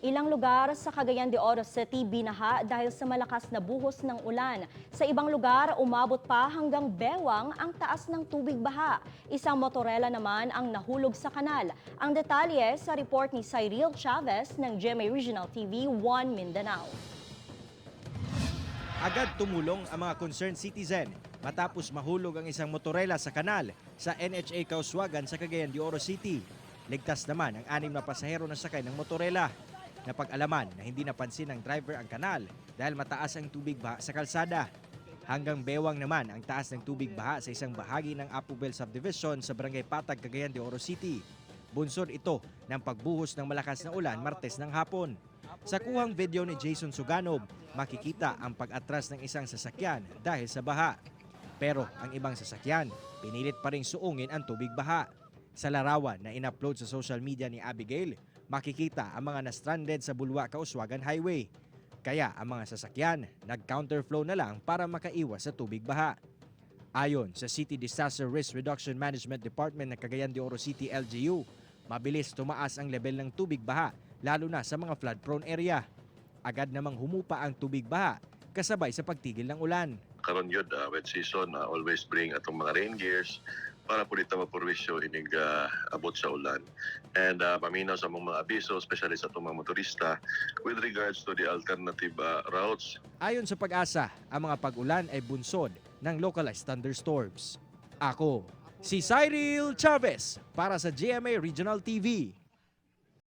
Ilang lugar sa Cagayan de Oro City binaha dahil sa malakas na buhos ng ulan. Sa ibang lugar, umabot pa hanggang bewang ang taas ng tubig baha. Isang motorela naman ang nahulog sa kanal. Ang detalye sa report ni Cyril Chavez ng GMA Regional TV 1 Mindanao. Agad tumulong ang mga concerned citizen matapos mahulog ang isang motorela sa kanal sa NHA Kauswagan sa Cagayan de Oro City. Ligtas naman ang 6 na pasahero na sakay ng motorela. Napag-alaman na hindi napansin ng driver ang kanal dahil mataas ang tubig baha sa kalsada. Hanggang bewang naman ang taas ng tubig baha sa isang bahagi ng Apubel Subdivision sa Barangay Patag, Cagayan de Oro City. Bunsod ito ng pagbuhos ng malakas na ulan Martes ng hapon. Sa kuhang video ni Jason Suganob, makikita ang pag-atras ng isang sasakyan dahil sa baha. Pero ang ibang sasakyan, pinilit pa ring suungin ang tubig baha. Sa larawan na in-upload sa social media ni Abigail, makikita ang mga na-stranded sa Bulwa Kauswagan Highway. Kaya ang mga sasakyan nag-counterflow na lang para makaiwas sa tubig baha. Ayon sa City Disaster Risk Reduction Management Department ng Cagayan de Oro City LGU, mabilis tumaas ang level ng tubig baha lalo na sa mga flood-prone area. Agad namang humupa ang tubig baha kasabay sa pagtigil ng ulan. Karon yun, wet season, always bring atong mga rain gears para po dito mapurwisyo inig abot sa ulan. And paminaw sa mga abiso, especially sa itong mga motorista, with regards to the alternative routes. Ayon sa Pag-asa, ang mga pag-ulan ay bunsod ng localized thunderstorms. Ako, si Cyril Chavez para sa GMA Regional TV.